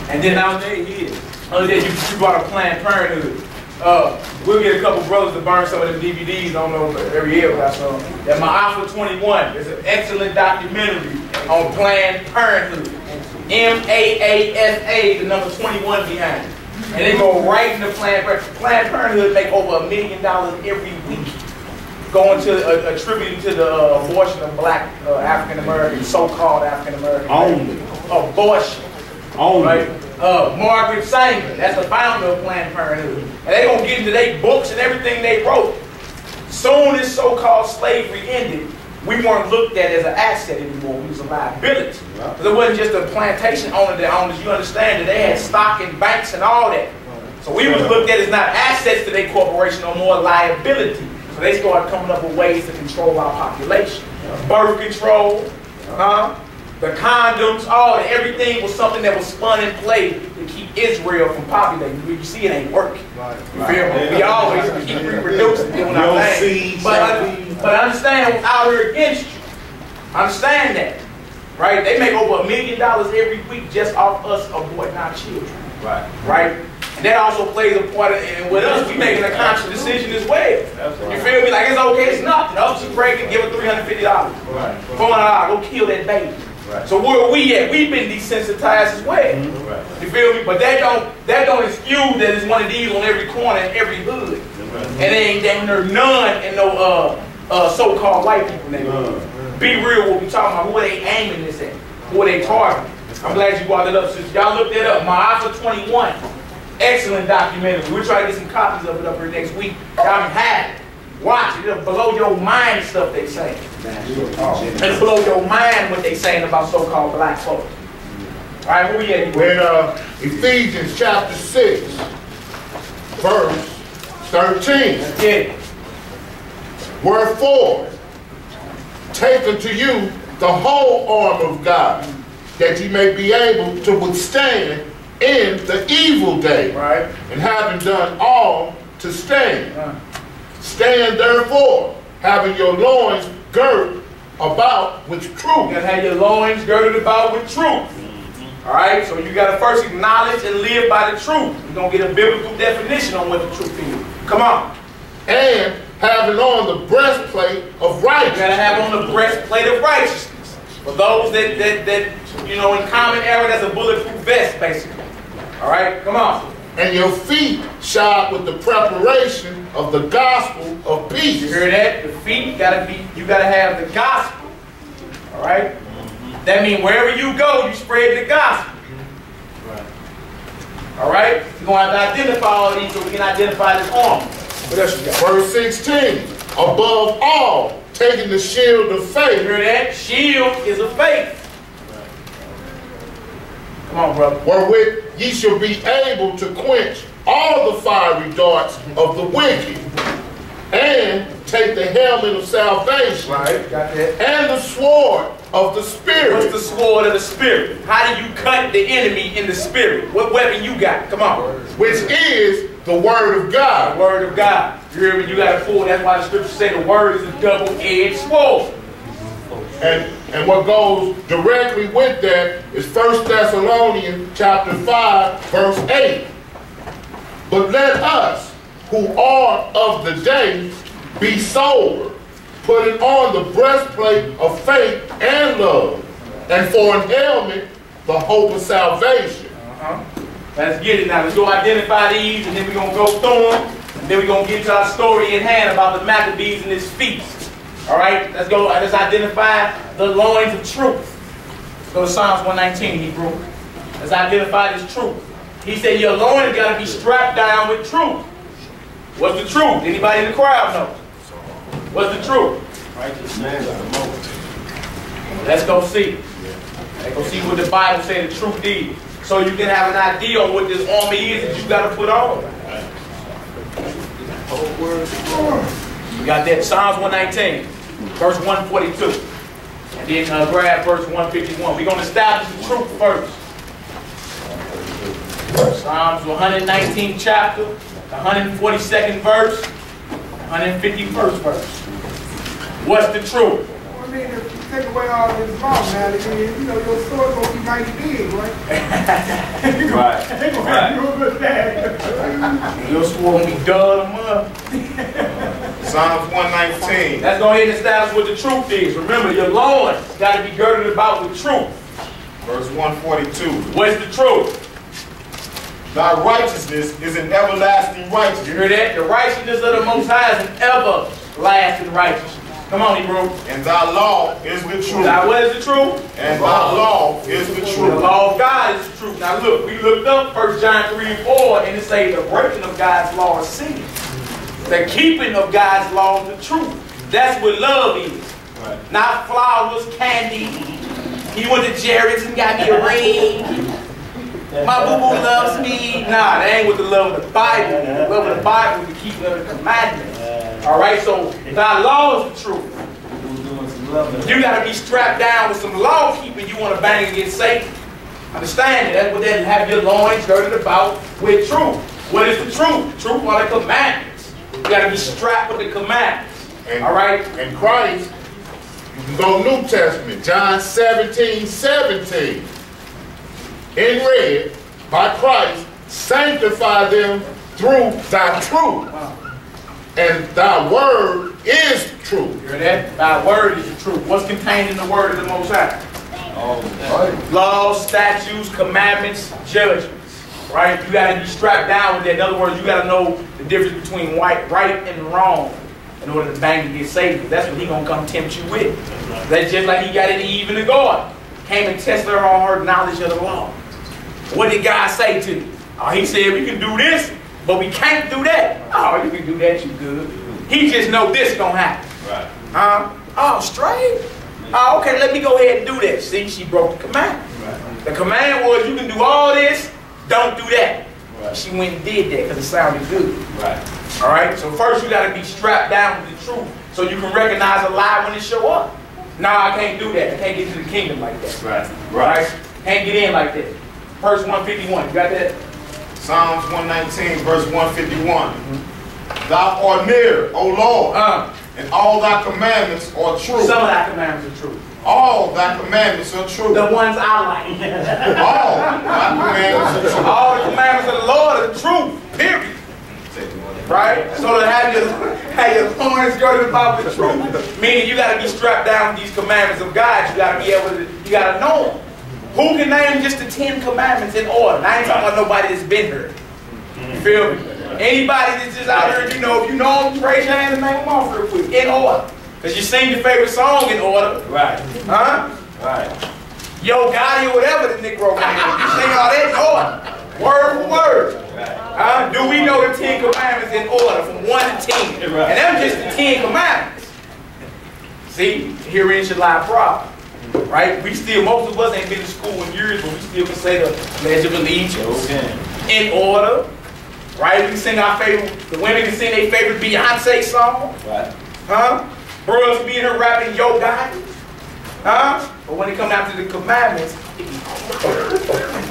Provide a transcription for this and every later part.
And then out there he is. Other than you brought a Planned Parenthood. We'll get a couple brothers to burn some of the DVDs. I don't know if every year we got some. That My Alpha 21 is an excellent documentary on Planned Parenthood. MAASA, the number 21 behind it. And they go right into Planned Parenthood. Planned Parenthood make over $1 million every week going to attributing to the abortion of black African Americans, so-called African Americans. Only. Abortion. Only. Right? Margaret Sanger, that's the founder of Planned Parenthood. And they're going to get into their books and everything they wrote. Soon as so-called slavery ended, we weren't looked at as an asset anymore. We was a liability. Because it wasn't just a plantation owner that owned us. You understand that they had stock in banks and all that. So we was looked at as not assets to their corporation or more liability. So they started coming up with ways to control our population. Birth control, the condoms, all that. Everything was something that was spun in play to keep Israel from populating. You see, it ain't working. You feel me? We always keep reproducing, doing our thing. But understand what's out here against you. Understand that. Right? They make over $1 million every week just off us aborting our children. Right? And that also plays a part in with us. We making a conscious decision as well. You feel me? Like it's okay, it's nothing. Oh, she's pregnant, give her $350. $400, go kill that baby. So where are we at? We've been desensitized as well. You feel me? But that don't excuse that there's one of these on every corner in every hood. And there ain't damn near none in no so-called white people neighborhood. Be real what we talking about. Who are they aiming this at? Who are they targeting? I'm glad you brought it up, sis. Y'all look that up. My Alpha 21. Excellent documentary. We'll try to get some copies of it up here next week. Y'all can have it. Watch it. It'll blow your mind stuff they say. It'll blow your mind what they saying about so-called black folks. All right, where we at? In Ephesians chapter 6, verse 13. Yeah. Wherefore, take unto you the whole armor of God, that ye may be able to withstand in the evil day. Right. And having done all to stand. Stand therefore, having your loins girt about with truth. You gotta have your loins girded about with truth. Alright, so you gotta first acknowledge and live by the truth. We're gonna get a biblical definition on what the truth is. Come on. And having on the breastplate of righteousness. You gotta have on the breastplate of righteousness. For those that you know, in common era, that's a bulletproof vest, basically. Alright, come on. And your feet shod with the preparation of the gospel of peace. You hear that? The feet you gotta have the gospel. Alright? That means wherever you go, you spread the gospel. Alright? You're gonna have to identify all these so we can identify this armor. What else you got? Verse 16. Above all, taking the shield of faith. You hear that? Shield is a faith. Come on, brother. Wherewith ye shall be able to quench all the fiery darts of the wicked, and take the helmet of salvation, right? Got that. And the sword of the Spirit. What's the sword of the Spirit? How do you cut the enemy in the Spirit? What weapon you got? Come on. Which is the Word of God. The Word of God. You hear me? You got to pull. That's why the Scripture say the Word is a double-edged sword. And what goes directly with that is 1 Thessalonians chapter 5, verse 8. But let us, who are of the day, be sober, putting on the breastplate of faith and love, and for an helmet, the hope of salvation. Let's get it now. Let's go identify these, and then we're going to go through them, and then we're going to get to our story in hand about the Maccabees and this feast. All right, let's go. Let's identify the loins of truth. Let's go to Psalms 119, Hebrew. Let's identify this truth. He said your loins got to be strapped down with truth. What's the truth? Anybody in the crowd know? What's the truth? Let's go see. Let's go see what the Bible says the truth is. So you can have an idea on what this armor is that you got to put on. You got that? Psalms 119, verse 142. And then grab verse 151. We're going to establish the truth first. Psalms 119 chapter, 142nd verse, 151st verse. What's the truth? I mean, if you take away all this mouth now, you know, your sword gonna be mighty big, right? do. Right. You're supposed to be done them up. Psalms 119. Let's go ahead and establish what the truth is. Remember, your loins got to be girded about with truth. Verse 142. What's the truth? Thy righteousness is an everlasting righteousness. You hear that? The righteousness of the Most High is an everlasting righteousness. Come on, Hebrew. And thy law is the truth. Now, what is the truth? And thy law is the The truth. law of God is the truth. Now look, we looked up 1 John 3 and 4, and it says the breaking of God's law is sin. The keeping of God's law is the truth. That's what love is. Right. Not flowers, candy. He went to Jared's and got me a ring. My boo-boo loves me. Nah, that ain't with the love of the Bible. The love of the Bible is the keeping of the commandments. Alright, so thy law is the truth. You got to be strapped down with some law keeping. You want to bang against Satan. Understand it. That's what that have your loins girded about with truth. What is the truth? The truth are the commandments. You got to be strapped with the commandments. Alright? And Christ, you can go New Testament, John 17:17. In red, by Christ, sanctify them through thy truth. Wow. And thy word is truth. You hear that? Thy word is the truth. What's contained in the word of the Most High? Right. Laws, statutes, commandments, judgments. Right? You got to be strapped down with that. In other words, you got to know the difference between right and wrong in order to bang and get saved. That's what he's going to come tempt you with. That's just like he got into Eve in the garden. Came and tested her on her knowledge of the law. What did God say to you? Oh, he said we can do this, but we can't do that. Oh, you can do that, you good. He just know this gonna happen. Right. Oh, straight? Oh, okay, let me go ahead and do that. See, she broke the command. Right. The command was you can do all this, don't do that. Right. She went and did that because it sounded good. Right. All right, so first you got to be strapped down with the truth so you can recognize a lie when it show up. Nah, I can't do that. I can't get to the kingdom like that. Right. Right? Can't get in like that. Verse 151, you got that? Psalms 119, verse 151. Thou art near, O Lord, and all thy commandments are true. Some of thy commandments are true. All thy commandments are true. The ones I like. All thy commandments are true. All the commandments of the Lord are the truth, period. Right? So to have your loins girded about with truth, meaning you got to be strapped down with these commandments of God. You got to be able to, you got to know them. Who can name just the 10 commandments in order? And I ain't talking about nobody that's been here. You feel me? Anybody that's just out here, if you know them, raise your hand and name them off real quick. In order. Because you sing your favorite song in order. Right. Huh? Right. Yo Gotti or whatever the Negro name is. You sing all that in order. Word for word. Right. Do we know the 10 commandments in order from 1 to 10? Right. And them just the 10 commandments. See, herein should lie a problem. Right? We still, most of us ain't been to school in years, but we still can say the Pledge of Allegiance in order. Right? We can sing our favorite, the women can sing their favorite Beyonce song. Right. Huh? Bros be in here rapping Yo Gotti. Huh? But when it comes down to the commandments,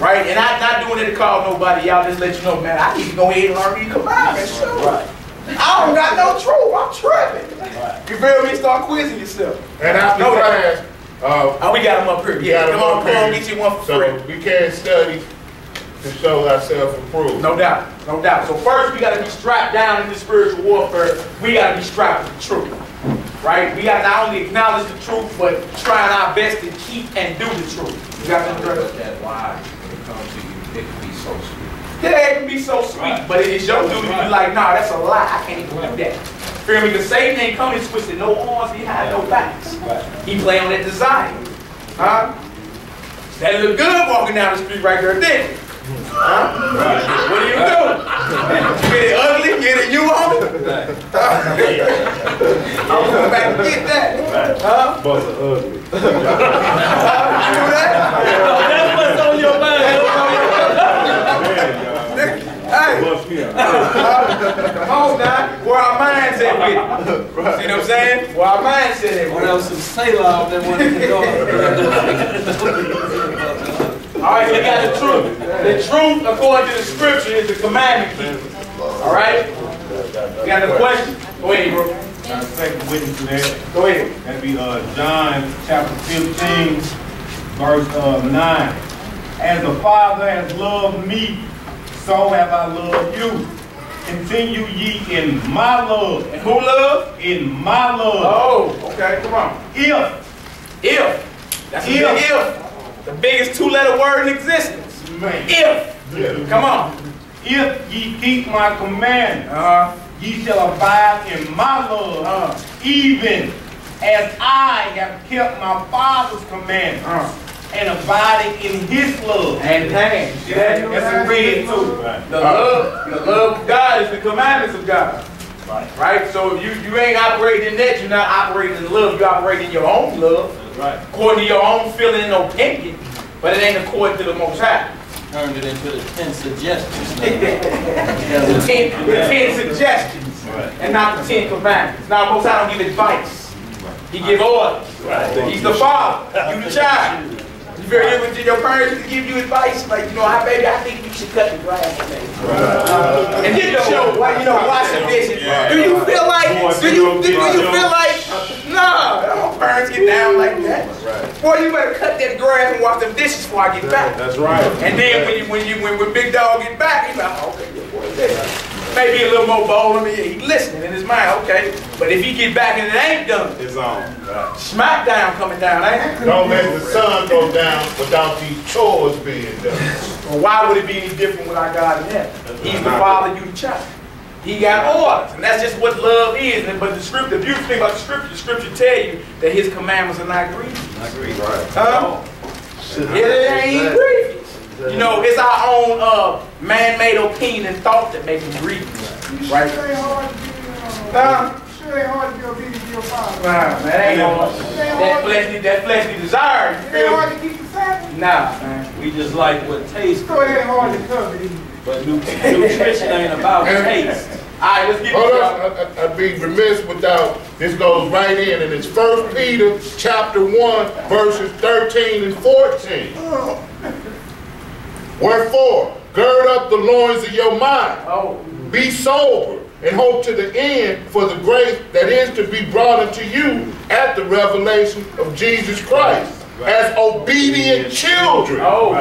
right? And I'm not doing it to call nobody out, just let you know, man, I need to go ahead and learn these commandments. Sure. Right. I don't got no truth. I'm tripping. Right. You feel me? Start quizzing yourself. And after class, we got them up here. Yeah, come on, get you one for free. So we can't study to show ourselves approved. No doubt, no doubt. So first we got to be strapped down in the spiritual warfare. We got to be strapped with the truth, right? We got to not only acknowledge the truth, but trying our best to keep and do the truth. You got to that why when it comes to you, it can be so sweet. Yeah, it can be so sweet, but it is your duty to be like, nah, that's a lie. I can't even do that. Feel me? Because Satan ain't coming twisted no arms behind no backs. He play on that desire. Huh? That look good walking down the street right there, didn't it? Huh? What do you do? Get it ugly? Get it you on it? I'm going back and get that. Huh? But ugly. You do that? That's what's on your mind. Hey, come on now, where our minds at with it. See what I'm saying? Where our minds at with What it. else is Sailor that wanted to go? All right, so we got the truth. The truth, according to the scripture, is the commandment keeping. All right? You got another question? Go ahead, bro. Trying to take the witness to that. Go ahead. That'd be John chapter 15, verse 9. As the Father has loved me, so have I loved you. Continue ye in my love. And who love? In my love. Oh, okay, come on. If. That's a big if. The biggest two-letter word in existence. Man. If. Yeah. Come on. If ye keep my commandments, Uh-huh. ye shall abide in my love, even as I have kept my Father's commandments and abiding in his love. Hand in hand. See that? That's a red too. The love of God is the commandments of God. Right? So if you ain't operating in that, you're not operating in love, you operate in your own love. Right. According to your own feeling and opinion, but it ain't according to the Most High. Turned it into the 10 suggestions. the 10 suggestions, and not the 10 commandments. Now, Most High don't give advice. He give orders. He's the father. You the child. You very young to your parents to give you advice, like, you know, baby, I think you should cut the grass today. And then the show, like, you know, wash the dishes. Do you feel like? Do you feel like? No, parents get down like that. Boy, you better cut that grass and wash them dishes before I get back. That's right. And then when Big Dog get back, he's like, okay, your boy this. Maybe a little more bold. I mean, he's listening in his mind, okay. But if he get back and it ain't done, It's on. smackdown coming down, ain't it? Don't let the sun go down without these chores being done. Well, why would it be any different with our God in heaven? He's the Father, you the child. He got orders, and that's just what love is. But the scripture, the beautiful thing about the scripture tell you that His commandments are not grievous. I agree. Right. It ain't grievous. You know, it's our own man-made opinion and thought that make them grievous, right? Sure ain't hard to be obedient to your father. Nah, that ain't hard. That fleshly desire. You It ain't feel hard me? to keep the Sabbath. Nah, man. We just like what taste, So it ain't hard to cover these. but nutrition ain't about taste. All right, let's get Hold to on, I'd be remiss without, this goes right in, and it's 1 Peter chapter 1, verses 13 and 14. Wherefore, gird up the loins of your mind, Oh, be sober, and hope to the end for the grace that is to be brought unto you at the revelation of Jesus Christ, as obedient children, oh.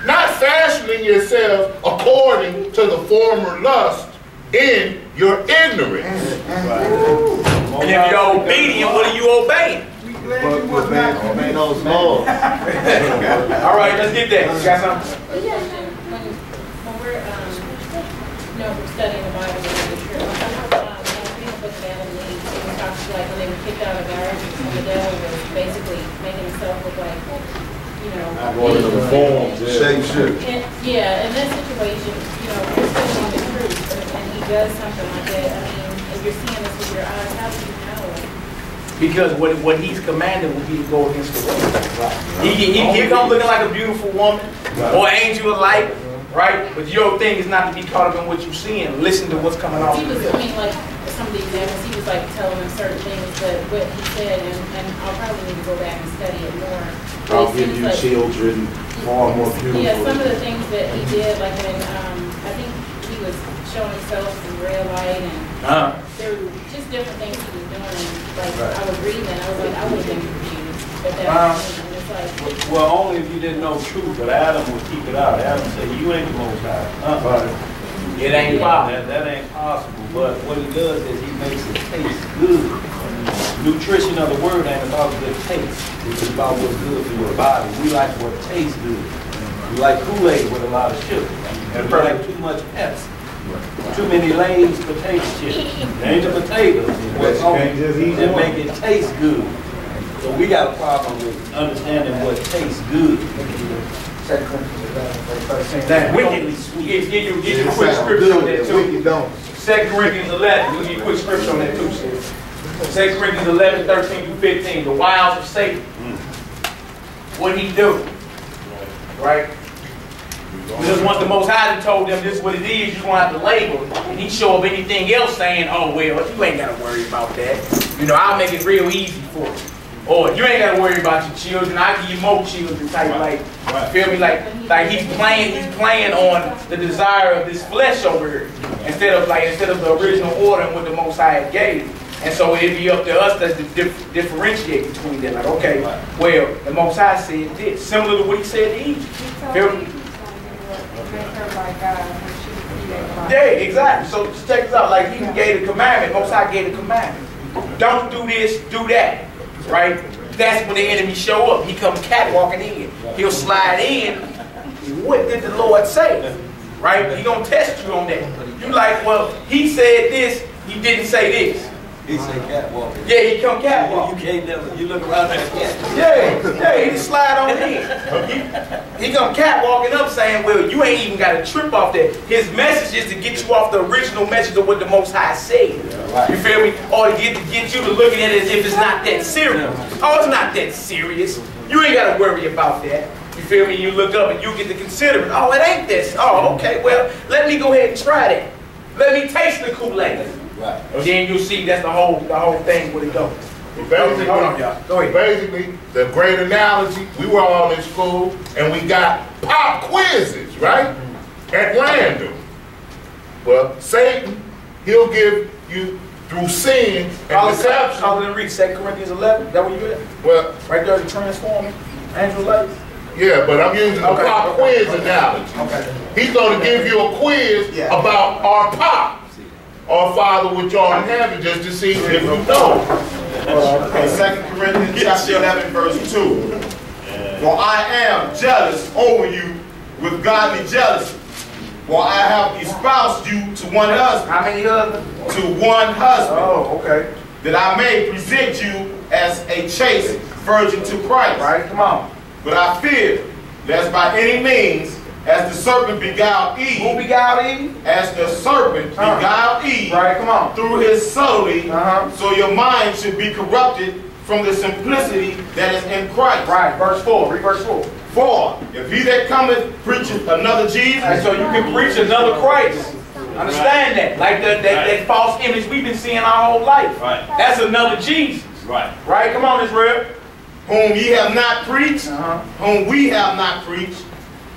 not fashioning yourselves according to the former lust in your ignorance. And if you're obedient, what are you obeying? We glad you was not Obey those laws. All right, let's get that. You got something? Yeah, when we're, we're studying the Bible in the church, we put the Adam and Eve, it talks like when they were kicked out of gardens, the devil was basically making himself look like, Not going to the forms, shape shit. Yeah, in this situation, we're studying the truth, and he does something like that. I mean, if you're seeing this with your eyes, how do you know? Because what He's commanded will be to go against the way. He come looking like a beautiful woman or angel of light, right? But your thing is not to be caught up in what you see and listen to what's coming off. He was, like some of the examples, he was like telling them certain things, but what he said, and I'll probably need to go back and study it more. I'll give you children far more beautiful. Yeah, some of the things that he did, like when I think he was showing himself some red light, and there were just different things he was doing. And like I was reading, and I was like, I would have been confused. But that and it's like, Well, only if you didn't know truth, but Adam would keep it out. Adam said, you ain't the Most High. It ain't possible. That ain't possible. But what he does is he makes it taste good. Nutrition of the word ain't about good taste. It's about what's good for your body. We like what tastes good. We like Kool-Aid with a lot of sugar. And we like too much Pepsi. Too many Lay's potato chips. They ain't the potatoes. What's on it that make it taste good. So we got a problem with understanding what tastes good. Wickedly sweet. Give you a quick scripture on that too. 2 Corinthians 11. We'll give you a quick scripture on that too, sis. 2 Corinthians 11, 13 through 15. The wiles of Satan. What he do? Right? We just want the Most High to told them this is what it is. You won't have to label it. And he show up anything else saying, oh, well, you ain't got to worry about that. I'll make it real easy for you. Or you ain't got to worry about your children. I'll give you more children type like, feel me? Like he's playing on the desire of this flesh over here. Instead of the original order and what the Most High gave. And so it'd be up to us to differentiate between them. Like, okay, well, the Most High said this, similar to what he said to Egypt. Feel me? Yeah, exactly. So just check this out. Like he gave the commandment, Most High gave the commandment. Don't do this, do that. Right? That's when the enemy show up. He come catwalking in. He'll slide in. What did the Lord say? Right? He gonna test you on that. You like, well, he said this, he didn't say this. He said catwalking. Yeah, he come catwalking. You can't never, you look around that cat. Yeah, he just slide on in. He come catwalking up saying, well, you ain't even got to trip off that. His message is to get you off the original message of what the Most High said. You feel me? Or to get you to looking at it as if it's not that serious. Oh, it's not that serious. You ain't got to worry about that. You feel me? You look up and you get to consider it. Oh, it ain't this. Oh, okay, well, let me go ahead and try that. Let me taste the Kool-Aid. Right. Then you'll see that's the whole thing where it goes. Basically, hold on, y'all. Go ahead. Basically, the great analogy, we were all in school and we got pop quizzes, right? At random. Well, Satan, he'll give you through sin and deception. Call it and read 2 Corinthians 11. Is that what you read? Well, Right there, the transforming angel light. yeah, but I'm using the pop quiz analogy. Okay. He's going to give you a quiz about our pop, our Father which art in heaven, just to see if you know. Okay, 2 Corinthians chapter 11, verse 2. For I am jealous over you with godly jealousy. For I have espoused you to one husband. How many husbands? To one husband. Oh, okay. That I may present you as a chaste virgin to Christ. Right, come on. But I fear, lest by any means, as the serpent beguiled Eve. Who beguiled Eve? As the serpent beguiled Eve. Right, come on. Through his subtlety, Uh-huh. so your mind should be corrupted from the simplicity that is in Christ. Right, verse 4. Read verse 4. For if he that cometh preacheth another Jesus. And so you can preach another Christ. Understand that. Like that false image we've been seeing our whole life. Right. That's another Jesus. Right. Right? Come on, Israel. Whom ye have not preached, whom we have not preached,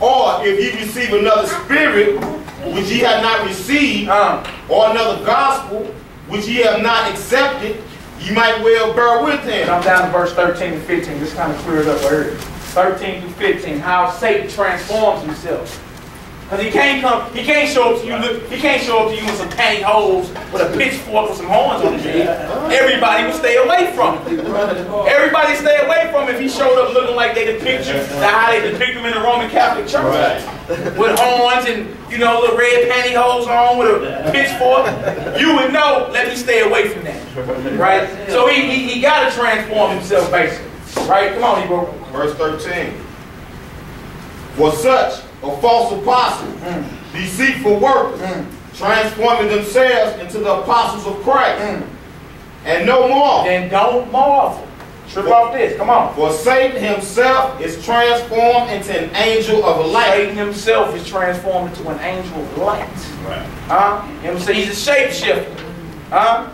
or if ye receive another spirit, which ye have not received, or another gospel, which ye have not accepted, ye might well bear with him. Come down to verse 13 and 15. This kind of cleared up earlier. 13 through 15. How Satan transforms himself. Because he can't show up to you. He can't show up to you with some pantyhose with a pitchfork with some horns on his head. Everybody will stay away from him. Everybody stay away from him if he showed up looking like they depict you, how they depict him in the Roman Catholic Church, with horns and little red pantyhose on with a pitchfork. You would know. Let me stay away from that, right? So he got to transform himself basically, right? Come on, Hebrew. Verse 13. For such a false apostle, deceitful workers, transforming themselves into the apostles of Christ, and no more. Then don't marvel. Trip off this. Come on. For Satan himself is transformed into an angel of light. Satan himself is transformed into an angel of light. Right. He's a shapeshifter.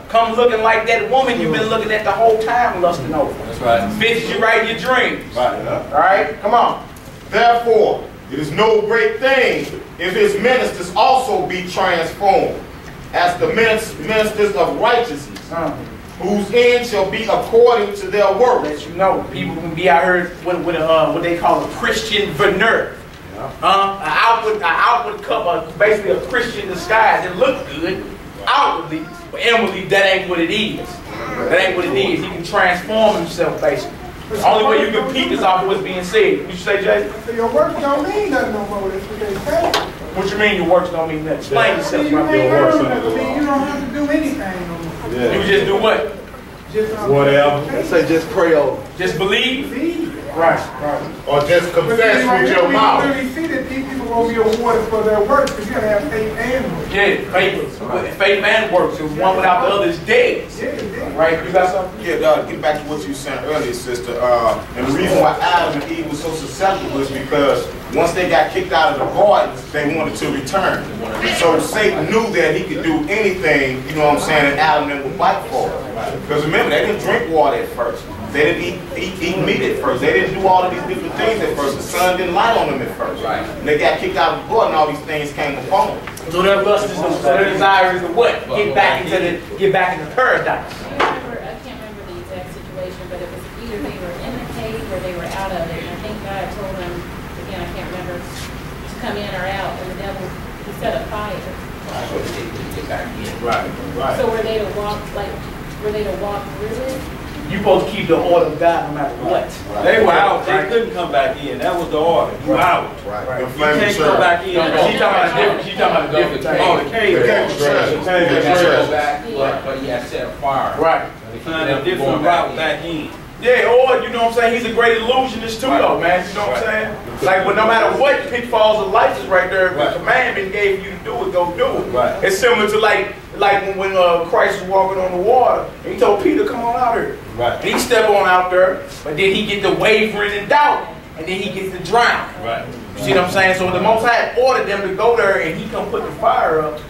Come looking like that woman you've been looking at the whole time lusting over. That's right. Fits you right in your dreams. Right. All right? Come on. Therefore, it is no great thing if his ministers also be transformed as the ministers of righteousness, whose end shall be according to their work. Let you know, people can be out here with what they call a Christian veneer. An outward cover, basically a Christian disguise. It looks good outwardly, but inwardly that ain't what it is. That ain't what it is. He can transform himself basically. The only way you can peep is off of what's being said. What you say, Jay? So your works don't mean nothing no more. That's what they say. What you mean your works don't mean nothing? Explain yourself. You ain't earned nothing. You don't have to do anything no more. You just do what? Just Whatever. Say just pray over. Just believe? believe. Right. Or just confess with your mouth. We really see that these people will be awarded for their works because you got to have faith and works. Yeah, faith and works. If one without the other is dead. Right? You got something? Yeah, get back to what you said earlier, sister. And the reason why Adam and Eve were so susceptible is because once they got kicked out of the garden, they wanted to return. So Satan knew that he could do anything, you know what I'm saying, and Adam and them would fight for it. Because remember, they didn't drink water at first. They didn't eat meat at first. They didn't do all of these different things at first. The sun didn't light on them at first. And they got kicked out of the garden, all these things came upon them. So their lust is, so their desire is to what? Get back into paradise. I can't remember the exact situation, but it was either they were in the cave or they were out of it. And I think God told them, again, I can't remember, to come in or out, and the devil, he set a fire. So they couldn't get back in. Right, right. So were they to walk through it? You supposed to keep the order of God no matter what. They were out. They couldn't come back in. That was the order. You out. Right. You can't come back in. She talking about a different thing. Oh, the cave. Go back, but he had set a fire. Right. They find a different route back in. Yeah, or you know what I'm saying, he's a great illusionist too though, man. You know what I'm saying? Like, but no matter what pitfalls of life is right there, if the commandment gave you to do it, go do it. Right. It's similar to like when Christ was walking on the water, and he told Peter, come on out here. Right. And he stepped on out there, but then he get to wavering and doubt, and then he gets to drown. Right. You see what I'm saying? So the Most High ordered them to go there, and he come put the fire up.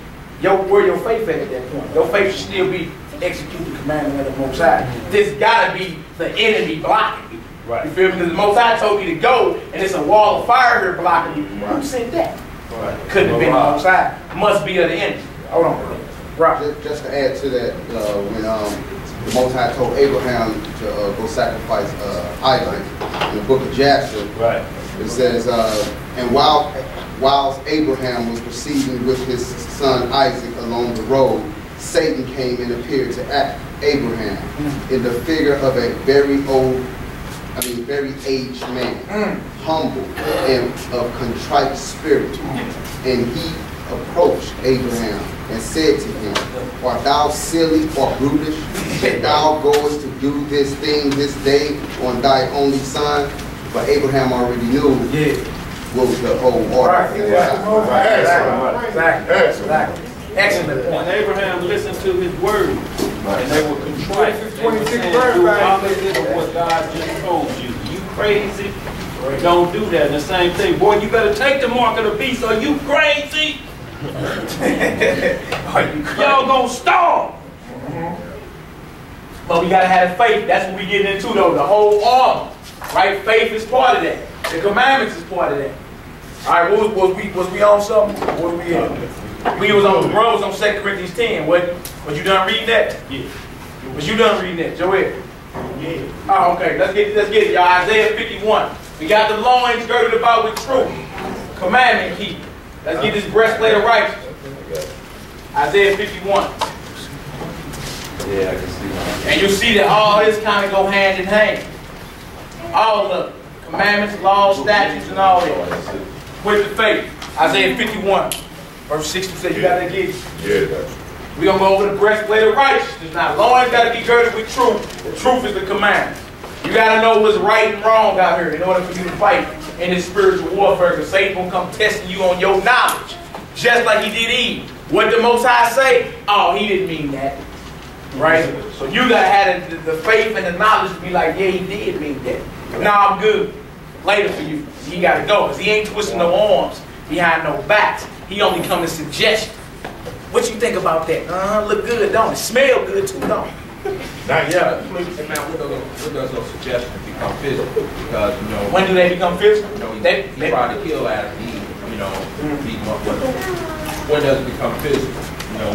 Where your faith at that point? Your faith should still be execute the commandment of the Most High. This gotta be the enemy blocking you. Right. You feel me? Because the Most High told me to go, and it's a wall of fire here blocking you. Who said that? Right. Couldn't have been the Most High. Must be of the enemy. Hold on. Right. Just to add to that, when the Most High told Abraham to go sacrifice Isaac in the book of Jasher, Right. it says, and whilst Abraham was proceeding with his son Isaac along the road, Satan came and appeared to Abraham in the figure of a very aged man, humble and of contrite spirit. And he approached Abraham and said to him, art thou silly or brutish, that thou goest to do this thing this day on thy only son? But Abraham already knew what was the whole order. Exactly. Excellent point. And Abraham listened to his word, and they were contrite. They were 26 saying, verse, do right? opposite of what God just told you. You crazy? Don't do that. And the same thing, boy, you better take the mark of the beast. Are you crazy? Y'all gonna starve. But we gotta have faith. That's what we get into though. The whole armor. Right? Faith is part of that. The commandments is part of that. Alright, was we on something? What were we at? We was on 2 Corinthians 10. Was you done reading that? Yeah. Was you done reading that, Joel? Yeah. Oh, okay. Let's get it, y'all. Isaiah 51. We got the loins girded about with truth. Commandment keep. Let's get this breastplate of righteousness. Isaiah 51. Yeah, I can see that. And you'll see that all this kind of go hand in hand. All of it. Commandments, laws, statutes, and all that. With the faith. Isaiah 51. Verse 6 to say, you got to get it. Yeah. We're going to go over the breastplate of righteousness. Now, loins got to be girded with truth. The truth is the commandments. You got to know what's right and wrong out here in order for you to fight in this spiritual warfare. Because Satan going to come testing you on your knowledge. Just like he did Eve. What did the Most High say? Oh, he didn't mean that. Right? So you got to have the faith and the knowledge to be like, yeah, he did mean that. Nah, I'm good. Later for you. He got to go. Because he ain't twisting no arms behind no backs. He only come and suggest. What you think about that? Look good, don't it? Smell good too, don't it? Not yet. And now, what does those suggestions become physical? Because, you know, When do they become physical? you know, he tried to kill Adam and Eve, you know, beat him up with it. When does it become physical? You know,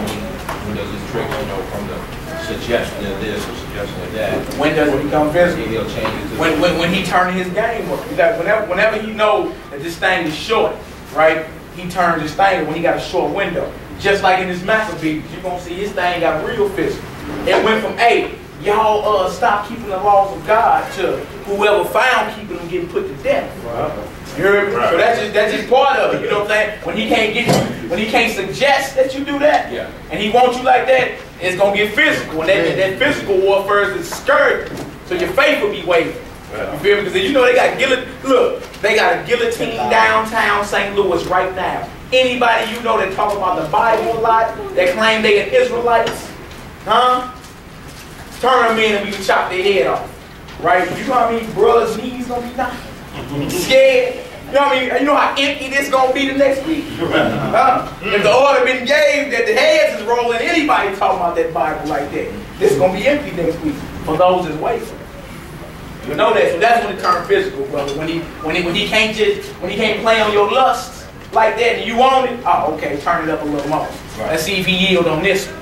when does this trick, you know, from the suggestion of this or suggestion of that? When does it become physical? He'll change it to When he turns his game up. Whenever he knows that this thing is short, right? He turns his thing when he got a short window. Just like in this Maccabees, you're going to see his thing got real physical. It went from, hey, y'all stop keeping the laws of God to whoever found keeping them getting put to death. You heard me? So that's just part of it. You know what I'm saying? When he can't get you, when he can't suggest that you do that, and he wants you like that, it's going to get physical. And that physical warfare is scourging. So your faith will be wavering. You feel me? Because you know they got they got a guillotine downtown St. Louis right now. Anybody you know that talk about the Bible a lot, that claim they are Israelites, turn them in and we can chop their head off. Right? You know how many brothers' knees gonna be knocking? Scared? You know what I mean? You know how empty this gonna be the next week? If the order been gave that the heads is rolling, anybody talking about that Bible like that, this is gonna be empty next week for those that's waiting. You know that, so that's when it turns physical, brother. When he can't play on your lust, like that and you own it, oh, okay, turn it up a little more. Let's see if he yield on this one.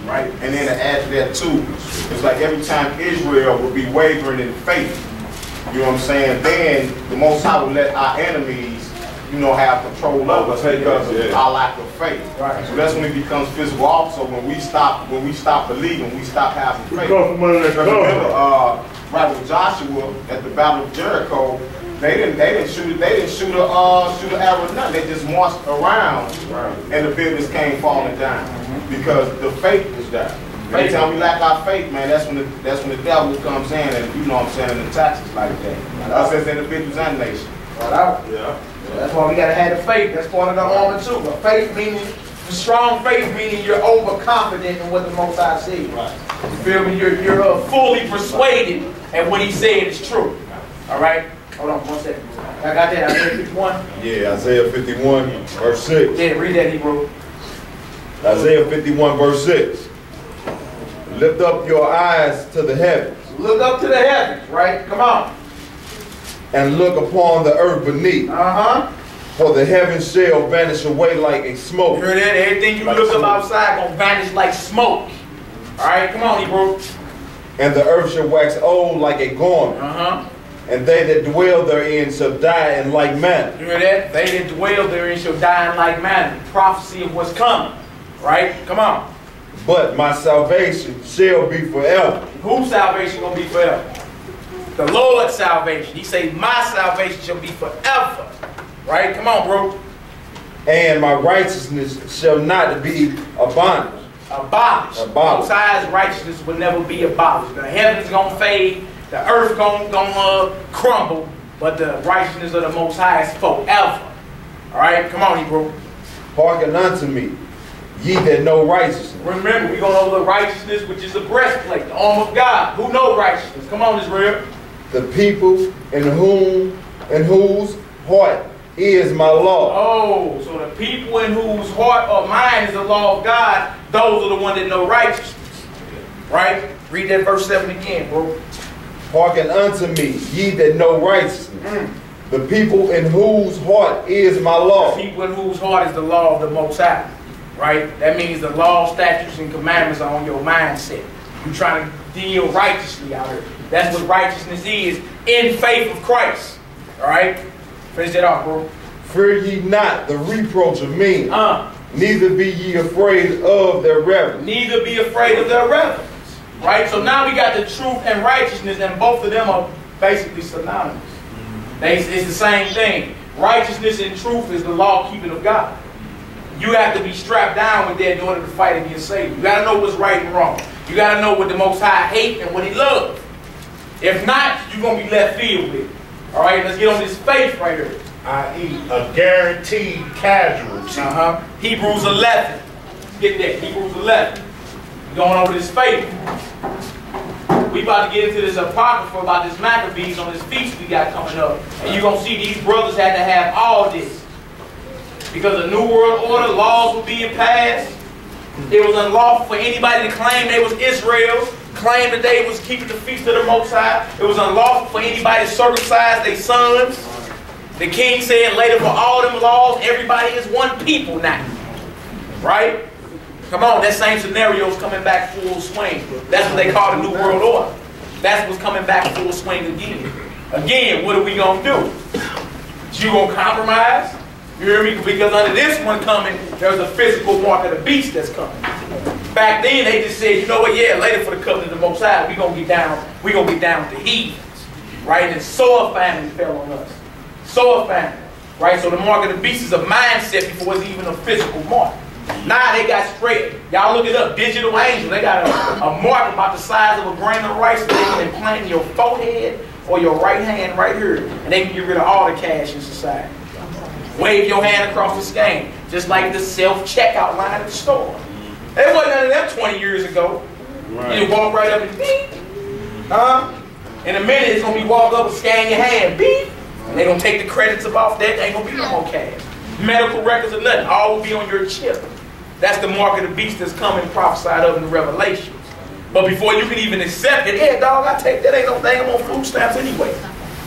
Right? And then to add to that too, it's like every time Israel would be wavering in faith, you know what I'm saying, then the Most High would let our enemies, you know, have control of us because of our lack of faith. Right. So that's when it becomes physical also, when we stop believing, we stop having faith. Because remember, right with Joshua at the Battle of Jericho, they didn't shoot an arrow, nothing. They just marched around, and the buildings came falling down because the faith was down. Every time we lack our faith, man, that's when the devil comes in and, you know what I'm saying, and attacks us like that. Us as individuals and nations. Yeah. That's why we gotta have the faith. That's part of the armor too. But faith meaning, strong faith meaning you're overconfident in what the Most High said. You feel me? You're fully persuaded and what He said is true. All right. Hold on 1 second. I got that. Isaiah 51. Yeah, Isaiah 51, verse 6. Yeah, read that, Hebrew. Isaiah 51, verse 6. Lift up your eyes to the heavens. Look up to the heavens, right? Come on. And look upon the earth beneath. For the heavens shall vanish away like a smoke. You heard that? Everything you look up outside gonna vanish like smoke. All right, come on, Hebrew. And the earth shall wax old like a garment. And they that dwell therein shall die in like manner. You hear that? They that dwell therein shall die in like manner. Prophecy of what's coming. Right? Come on. But my salvation shall be forever. Whose salvation gonna be forever? The Lord's salvation. He say, my salvation shall be forever. Right? Come on, bro. And my righteousness shall not be abolished. Abolished. Most High's righteousness will never be abolished. The heavens gonna fade. The earth gonna crumble, but the righteousness of the Most High is forever. All right, come on, Hebrew. Hearken unto me, ye that know righteousness. Remember, we're gonna know the righteousness, which is the breastplate, the arm of God. Who know righteousness? Come on, Israel. The people in whose heart is my law. Oh, so the people in whose heart or mind is the law of God, those are the ones that know righteousness. Right? Read that verse 7 again, bro. Hearken unto me, ye that know righteousness. The people in whose heart is my law. The people in whose heart is the law of the Most High. Right? That means the law, statutes, and commandments are on your mindset. You're trying to deal righteously out here. That's what righteousness is in faith of Christ. All right? Finish that off, bro. Fear ye not the reproach of men. Neither be ye afraid of their reverence. Neither be afraid of their reverence. Right? So now we got the truth and righteousness, and both of them are basically synonymous. It's the same thing. Righteousness and truth is the law keeping of God. You have to be strapped down with that in order to fight against Satan. You got to know what's right and wrong. You got to know what the Most High hates and what He loves. If not, you're going to be left field with it. All right, let's get on this faith right here. I.e. a guaranteed casualty. Hebrews 11. Get that. Hebrews 11. Going over this faith. We about to get into this apocrypha about this Maccabees on this feast we got coming up. And you're going to see these brothers had to have all this. Because the New World Order, laws were being passed. It was unlawful for anybody to claim they was Israel, claim that they was keeping the feast of the Most High. It was unlawful for anybody to circumcise their sons. The king said later, for all them laws, everybody is one people now. Right? Come on, that same scenario is coming back full swing. That's what they call the New World Order. That's what's coming back full swing again. Again, what are we going to do? You going to compromise? You hear me? Because under this one coming, there's a physical mark of the beast that's coming. Back then, they just said, you know what, yeah, later for the covenant of the Most High, we're going to get down with the heathens. Right? And soil famine fell on us. Soil famine. Right? So the mark of the beast is a mindset before it's even a physical mark. Now they got straight, y'all look it up, digital angel. They got a mark about the size of a grain of rice that they can implant in your forehead or your right hand right here. And they can get rid of all the cash in society. Wave your hand across the scan, just like the self-checkout line at the store. There wasn't none of that 20 years ago. Right. You walk right up and beep. In a minute, it's going to be walk up and scan your hand, beep. And they're going to take the credits off that. There ain't going to be no more cash. Medical records or nothing. All will be on your chip. That's the mark of the beast that's coming prophesied of in the Revelations. But before you can even accept it, yeah, dog, I take that. Ain't no thing. I'm on food stamps anyway.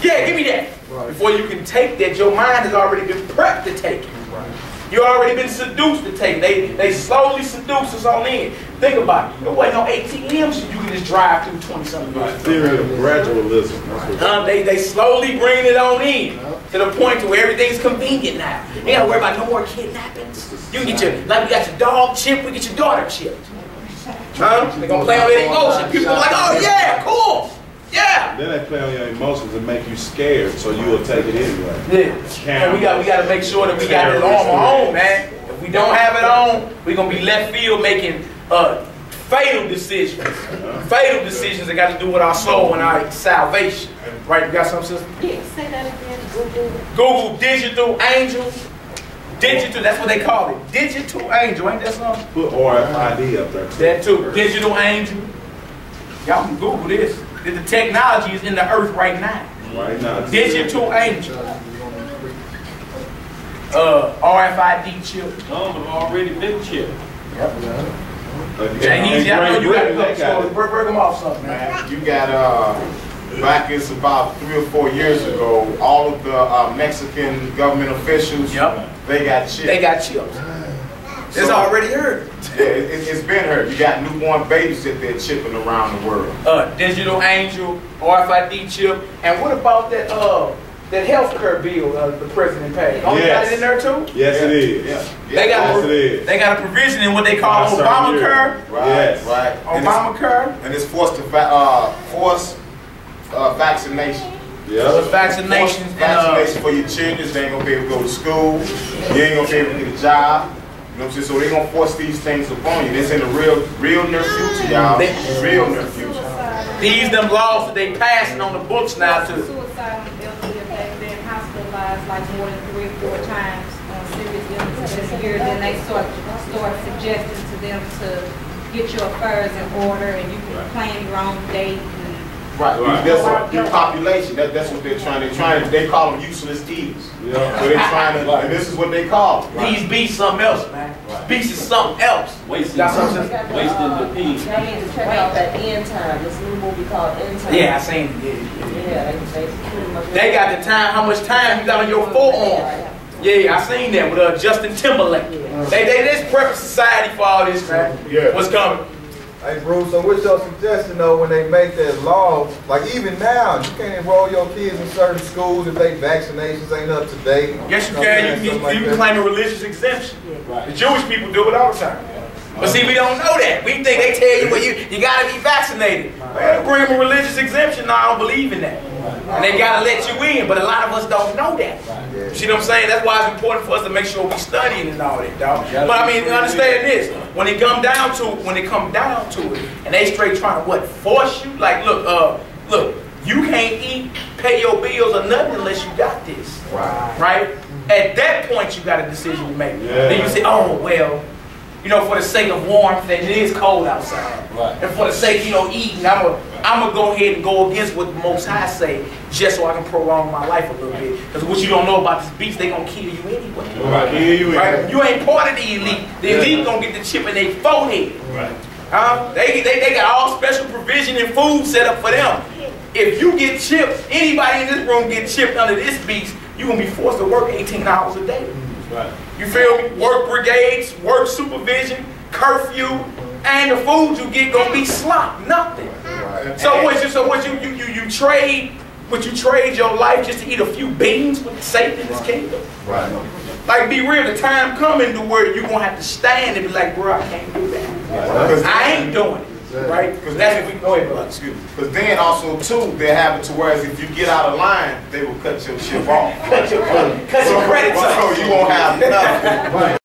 Yeah, give me that. Right. Before you can take that, your mind has already been prepped to take it. Right. You already been seduced to take it. They slowly seduce us on in. Think about it. There wasn't no ATMs you can just drive through 20-something years. Theory of gradualism. They slowly bring it on in to the point to where everything's convenient now. You ain't gotta worry about no more kidnappings. You can get your, like we got your dog chipped, we get your daughter chipped. They gonna play on their emotion. People are like, oh yeah, cool. Yeah. Then they play on your emotions and make you scared, so you will take it anyway. Yeah. And we got to make sure that we got it on our own, man. If we don't have it on, we're gonna be left field making fatal decisions. Fatal decisions that got to do with our soul and our salvation. Right? You got something, sister? Yeah, say that again. Google digital angel. Digital, that's what they call it. Digital angel, ain't that something? Put RFID up there. That too. Digital angel. Y'all can Google this. The technology is in the earth right now. Right now. Digital angel. RFID chip. Some have already been chipped. Yep. Easy, I know you got to break them off something, man. You got, back it's about 3 or 4 years ago, all of the Mexican government officials, they got chipped. They got chipped. It's already heard. Yeah, it's been heard. You got newborn babies that they're chipping around the world. Digital angel, RFID chip, and what about that that health care bill the president paid? Oh, you got it in there too? Yes, it is. Yeah. They got a provision in what they call Obamacare. Right, yes. right. Obamacare. And it's forced vaccination. Yeah. Vaccination for your children. They ain't gonna be able to go to school. You ain't gonna be able to get a job. You know what I'm saying? So they're gonna force these things upon you. This in the real near future, y'all. Real near future. These them laws that they passing on the books now too. Suicide on the elderly, if they've been hospitalized like more than 3 or 4 times on serious illness this year, then they start suggesting to them to get your affairs in order and you can plan your own date. Right. That's your population. That's what they're trying. They call them useless evils. Yeah. So they're trying to, and this is what they call them. These beasts something else, man. Beasts is something else. Wasting the peace. Y'all need to check out that End Time. This new movie called End Time. Yeah, I seen it. Yeah, they pretty much. They got the time. How much time you got on your forearm? Yeah, I seen that with Justin Timberlake. They just prepping society for all this, man. Yeah. What's coming? Hey Bruce, so what's your suggestion though when they make that law? Like even now, you can't enroll your kids in certain schools if they vaccinations ain't up to date. Yes, you can. You can claim a religious exemption. Right. The Jewish people do it all the time. But see, we don't know that. We think they tell you, well, you got to be vaccinated. Well, bring them a religious exemption. No, I don't believe in that. And they got to let you in. But a lot of us don't know that. You see what I'm saying? That's why it's important for us to make sure we studying and all that, dog. But I mean, understand this. When it come down to it, and they straight trying to what, force you? Like, look, you can't eat, pay your bills or nothing unless you got this. Right? At that point, you got a decision to make. Then you say, oh, well, you know, for the sake of warmth, and it is cold outside. And for the sake, you know, eating, I'm gonna go ahead and go against what the Most High say, just so I can prolong my life a little bit. Because what you don't know about this beast, they gonna kill you anyway. Right? You ain't part of the elite. The elite gonna get the chip in their forehead. They got all special provision and food set up for them. If you get chipped, anybody in this room get chipped under this beast, you're gonna be forced to work 18 hours a day. You feel me? Work brigades, work supervision, curfew, and the food you get gonna be slop, nothing. So what you trade? Would you trade your life just to eat a few beans with Satan in his kingdom? Like, be real, the time coming to where you're gonna have to stand and be like, bro, I can't do that. I ain't doing it. Right? Because that's if we go ahead, excuse me. Because then also too, they have it to where if you get out of line, they will cut your chip off. Cut your credit. So you won't have nothing.